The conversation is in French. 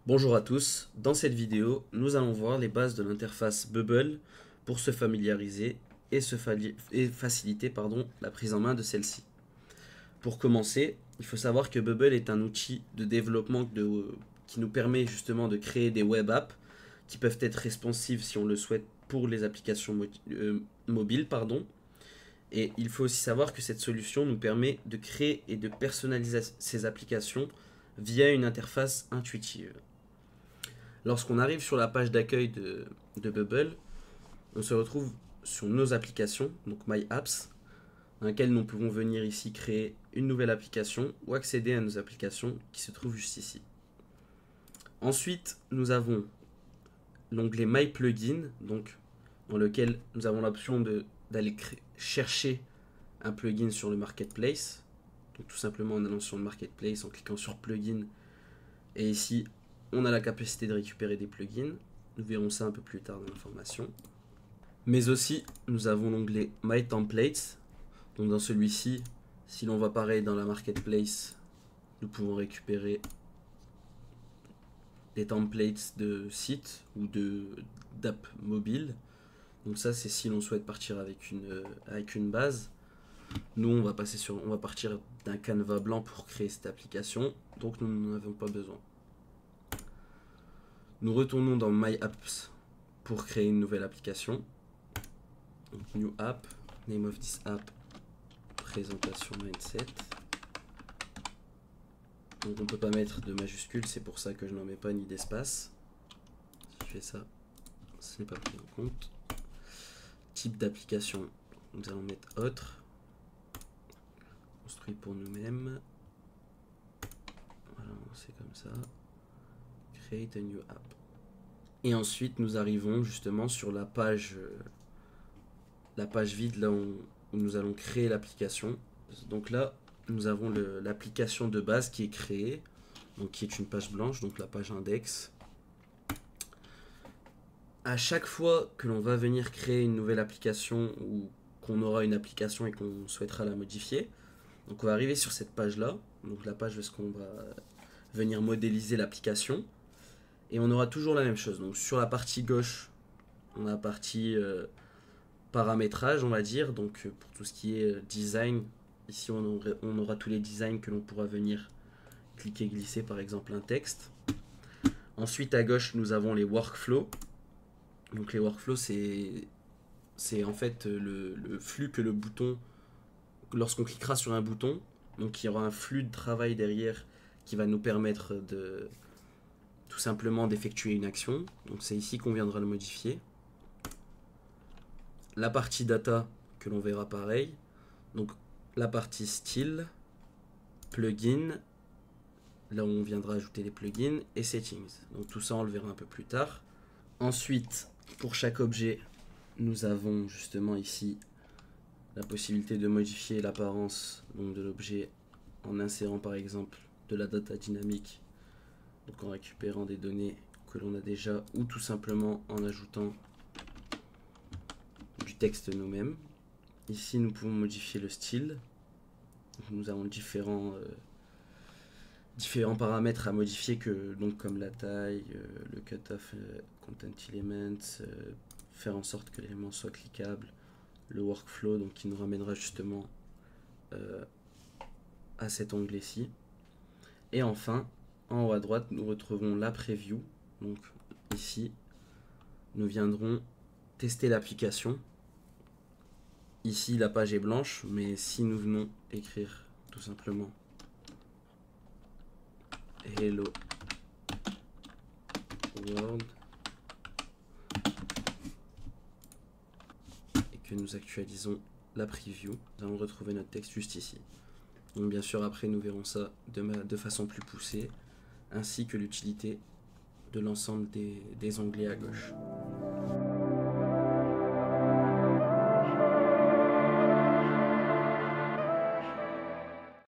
Bonjour à tous, dans cette vidéo, nous allons voir les bases de l'interface Bubble pour se familiariser et, faciliter la prise en main de celle-ci. Pour commencer, il faut savoir que Bubble est un outil de développement qui nous permet justement de créer des web apps qui peuvent être responsives si on le souhaite pour les applications mobiles. Et il faut aussi savoir que cette solution nous permet de créer et de personnaliser ces applications via une interface intuitive. Lorsqu'on arrive sur la page d'accueil de Bubble, on se retrouve sur nos applications, donc My Apps, dans laquelle nous pouvons venir ici créer une nouvelle application ou accéder à nos applications qui se trouvent juste ici. Ensuite, nous avons l'onglet My Plugin, donc dans lequel nous avons l'option d'aller chercher un plugin sur le marketplace. Donc tout simplement en allant sur le marketplace, en cliquant sur Plugin, et ici on a la capacité de récupérer des plugins. Nous verrons ça un peu plus tard dans la formation. Mais aussi, nous avons l'onglet My Templates. Donc dans celui-ci, si l'on va pareil dans la marketplace, nous pouvons récupérer des templates de sites ou d'app mobile. Donc ça, c'est si l'on souhaite partir avec une base. Nous, on va partir d'un canevas blanc pour créer cette application. Donc nous n'en avons pas besoin. Nous retournons dans My Apps pour créer une nouvelle application. Donc, New App, Name of this app, présentation mindset. Donc on ne peut pas mettre de majuscules, c'est pour ça que je n'en mets pas ni d'espace. Si je fais ça, ce n'est pas pris en compte. Type d'application, nous allons mettre autre. Construit pour nous-mêmes. Voilà, c'est comme ça. Create a new app. Et ensuite, nous arrivons justement sur la page vide, là où nous allons créer l'application. Donc là, nous avons l'application de base qui est créée, donc qui est une page blanche, donc la page index. À chaque fois que l'on va venir créer une nouvelle application ou qu'on aura une application et qu'on souhaitera la modifier, donc on va arriver sur cette page-là, donc la page où est-ce qu'on va venir modéliser l'application. Et on aura toujours la même chose. Donc sur la partie gauche, on a la partie paramétrage, on va dire. Donc pour tout ce qui est design, ici on aura tous les designs que l'on pourra venir cliquer, glisser par exemple un texte. Ensuite à gauche, nous avons les workflows. Donc les workflows, c'est en fait le flux que le bouton, lorsqu'on cliquera sur un bouton, donc il y aura un flux de travail derrière qui va nous permettre de tout simplement d'effectuer une action. Donc c'est ici qu'on viendra le modifier. La partie data que l'on verra pareil. Donc la partie style, plugin, là où on viendra ajouter les plugins, et settings. Donc tout ça on le verra un peu plus tard. Ensuite, pour chaque objet, nous avons justement ici la possibilité de modifier l'apparence de l'objet en insérant par exemple de la data dynamique, donc en récupérant des données que l'on a déjà, ou tout simplement en ajoutant du texte nous-mêmes. Ici nous pouvons modifier le style. Donc, nous avons différents paramètres à modifier, comme la taille, le cutoff, content elements, faire en sorte que l'élément soit cliquable, le workflow, donc qui nous ramènera justement à cet onglet-ci. Et enfin, en haut à droite, nous retrouvons la preview. Donc ici, nous viendrons tester l'application. Ici, la page est blanche, mais si nous venons écrire tout simplement Hello World et que nous actualisons la preview, nous allons retrouver notre texte juste ici. Donc bien sûr, après, nous verrons ça de façon plus poussée, ainsi que l'utilité de l'ensemble des onglets à gauche.